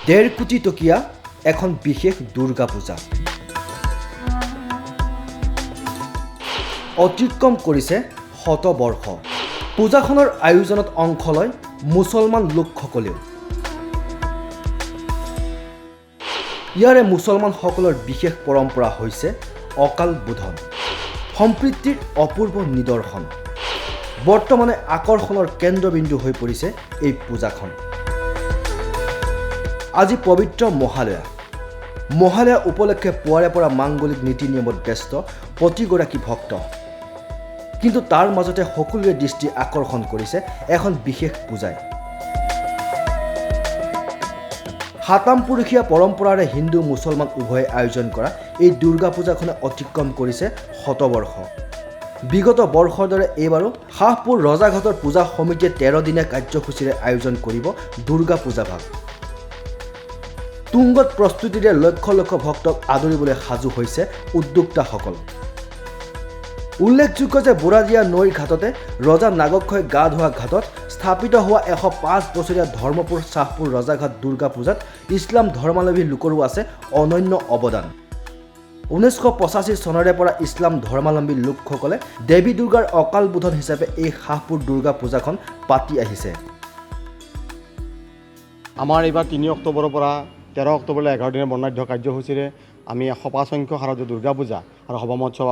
1.5 কোটি টকীয়া এখন বিশেষ দুৰ্গা পূজা অতিক্ৰম কৰিছে শতবৰ্ষ পূজাখনৰ আয়োজনত অংশ লয় মুছলমান লোকসকলেও ইয়াৰে মুছলমানসকলৰ বিশেষ পৰম্পৰা হৈছে অকাল বোধন সম্প্ৰীতিৰ অপূৰ্ব নিদৰ্শন বৰ্তমানে আকৰ্ষণৰ কেন্দ্ৰবিন্দু হৈ পৰিছে এই পূজাখন আজি পবিত্ৰ মহালয়া উপলক্ষে পুৱাৰে পৰা মাংগলিক নীতি নিয়মত ব্যস্ত প্ৰতিগৰাকী ভক্ত কিন্তু তাৰ মাজতে সকলোৰে দৃষ্টি আকৰ্ষণ কৰিছে এখন বিশেষ পূজাই হাতামপুৰুষীয়া পৰম্পৰাৰে হিন্দু মুছলমান উভয়ে আয়োজন কৰা এই দুৰ্গা পূজাখনে অতিক্ৰম কৰিছে শতবৰ্ষ বিগত বৰ্ষৰ দৰে এইবাৰো শাহপুৰ ৰজাঘাটৰ পূজা সমিতিয়ে 13 দিনীয়া কাৰ্যসূচীৰে আয়োজন কৰিব দুৰ্গা পূজা ভাগ তুংগত প্ৰস্তুতিৰে লক্ষ লক্ষ ভক্তক আদৰিবলৈ সাজু হৈছে উদ্যোক্তাসকল উল্লেখযোগ্য যে বুঢ়াদিয়া নৈৰ ঘাটতে ৰজা নাগক্ষই গা ধোৱা ঘাটত স্থাপিত হোৱা 105 বছৰীয়া ধৰ্মপুৰ শাহপুৰ ৰজাঘাট দুৰ্গা পূজাত ইছলাম ধৰ্মাৱলম্বী লোকৰো আছে অনন্য অৱদান 1985 চনৰে পৰা ইছলাম ধৰ্মাৱলম্বী লোকসকলে দেৱী দুৰ্গাৰ অকাল বোধন হিচাপে এই শাহপুৰ দুৰ্গা পূজাখন পাতি আহিছে আমাৰ এইবাৰ 3 অক্টোবৰৰ পৰা 13 অক্টোবৰলৈ 11 দিনৰ বৰ্ণাঢ্য কাৰ্যসূচীৰে আমি 105 সংখ্যক শাৰদীয় দুৰ্গা পূজা আৰু সভা মহোৎসৱ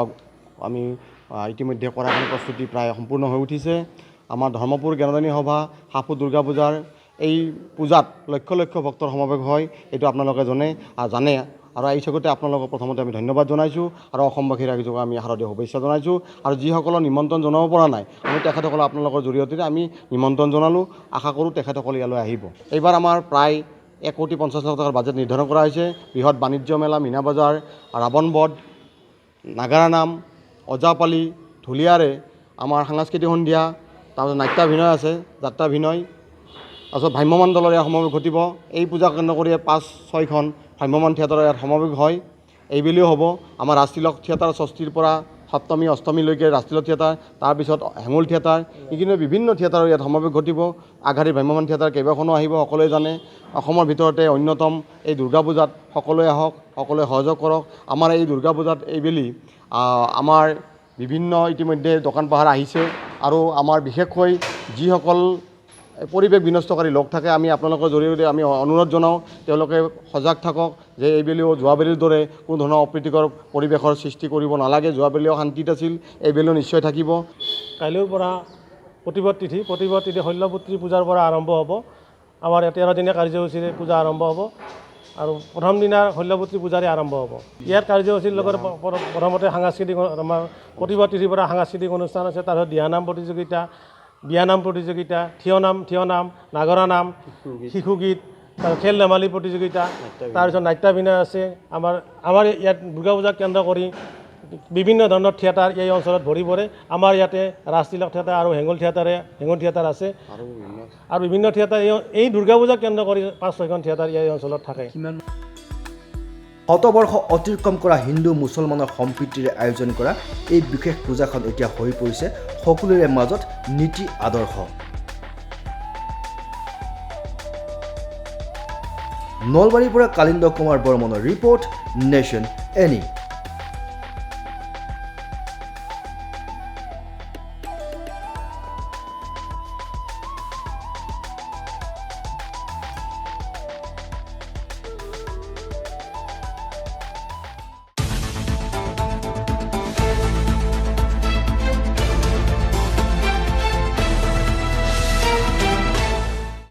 আমি ইতিমধ্যে কৰাৰ প্ৰস্তুতি প্ৰায় সম্পূৰ্ণ হৈ উঠিছে আমাৰ ধৰ্মপুৰ জ্ঞানদানী সভা শাহপুৰ দুৰ্গা পূজাৰ এই পূজাত লক্ষ লক্ষ ভক্তৰ সমাৱেশ হয় এইটো আপোনালোকে জানে আৰু এই চকুতে আপোনালোকক প্ৰথমতে আমি ধন্যবাদ জনাইছোঁ আৰু অসমবাসীৰ ৰাইজক আমি শাৰদীয় শুভেচ্ছা জনাইছোঁ আৰু যিসকলৰ নিমন্ত্ৰণ জনাব পৰা নাই আমি তেখেতসকলক আপোনালোকৰ জৰিয়তে আমি নিমন্ত্ৰণ জনালোঁ আশা কৰোঁ তেখেতসকল ইয়ালৈ আহিব এইবাৰ আমাৰ প্ৰায় 1,50,00,000 টকাৰ বাজেট নিৰ্ধাৰণ কৰা হৈছে বৃহৎ বাণিজ্য মেলা মীনা বজাৰ ৰাৱণ বধ নাগাৰা নাম অজাপালি ঢুলীয়াৰে আমাৰ সাংস্কৃতিক সন্ধিয়া তাৰপিছত নাট্যাভিনয় আছে যাত্ৰাভিনয় তাৰপিছত ভ্ৰাম্যমাণ দলৰ ইয়াত সমাৱেশ ঘটিব এই পূজা কেন্দ্ৰ কৰি 5-6খন ভ্ৰাম্যমাণ থিয়েটাৰৰ ইয়াত সমাৱেশ হয় এইবেলিও হ'ব আমাৰ ৰাজতিলক থিয়েটাৰ 6ৰ পৰা 7ম 8মলৈকে ৰাজতিলক থিয়েটাৰ তাৰপিছত হেঙুল থিয়েটাৰ এইখিনি বিভিন্ন থিয়েটাৰৰ ইয়াত সমাৱেশ ঘটিব আগশাৰীৰ ভ্ৰাম্যমাণ থিয়েটাৰ কেইবাখনো আহিব সকলোৱে জানে অসমৰ ভিতৰতে অন্যতম এই দুৰ্গা পূজাত সকলোৱে আহক সকলোৱে সহযোগ কৰক আমাৰ এই দুৰ্গা পূজাত এইবেলি আমাৰ বিভিন্ন ইতিমধ্যে দোকান পোহাৰ আহিছে আৰু আমাৰ বিশেষকৈ যিসকল পৰিৱেশ বিনষ্টকাৰী লোক থাকে আমি আপোনালোকৰ জৰিয়তে আমি অনুৰোধ জনাওঁ তেওঁলোকে সজাগ থাকক যে এইবেলিও যোৱাবেলিৰ দৰে কোনো ধৰণৰ অপ্ৰীতিকৰ পৰিৱেশৰ সৃষ্টি কৰিব নালাগে যোৱাবেলিও শান্তিত আছিল এইবেলিও নিশ্চয় থাকিব কাইলৈৰ পৰা প্ৰতিবাদ তিথি শৈলপুত্ৰী পূজাৰ পৰা আৰম্ভ হ'ব আমাৰ 13 দিনীয়া কাৰ্যসূচীৰে পূজা আৰম্ভ হ'ব আৰু প্ৰথম দিনা শৈলপুত্ৰী পূজাৰে আৰম্ভ হ'ব ইয়াত কাৰ্যসূচীৰ লগত প্ৰথমতে সাংস্কৃতিক আমাৰ প্ৰতিবাদ তিথিৰ পৰা সাংস্কৃতিক অনুষ্ঠান আছে তাৰপিছত দিহানাম প্ৰতিযোগিতা বিয়ানাম প্ৰতিযোগিতা থিয় নাম নাগৰা নাম শিশুগীত তাৰ খেল ধেমালি প্ৰতিযোগিতা তাৰপিছত নাট্যাভিনয় আছে আমাৰ ইয়াত দুৰ্গা পূজাক কেন্দ্ৰ কৰি বিভিন্ন ধৰণৰ থিয়েটাৰ এই অঞ্চলত ভৰি পৰে আমাৰ ইয়াতে ৰাজতিলক থিয়েটাৰ আৰু হেঙুল থিয়েটাৰ আছে আৰু বিভিন্ন থিয়েটাৰ এই দুৰ্গা পূজাক কেন্দ্ৰ কৰি 5-6খন থিয়েটাৰ এই অঞ্চলত থাকে শতবৰ্ষ অতিক্ৰম কৰা হিন্দু মুছলমানৰ সম্প্ৰীতিৰে আয়োজন কৰা এই বিশেষ পূজাখন এতিয়া হৈ পৰিছে সকলোৰে মাজত নীতি আদৰ্শ নলবাৰীৰ পৰা কালিন্দ কুমাৰ বৰ্মনৰ ৰিপৰ্ট নেশ্যন এনি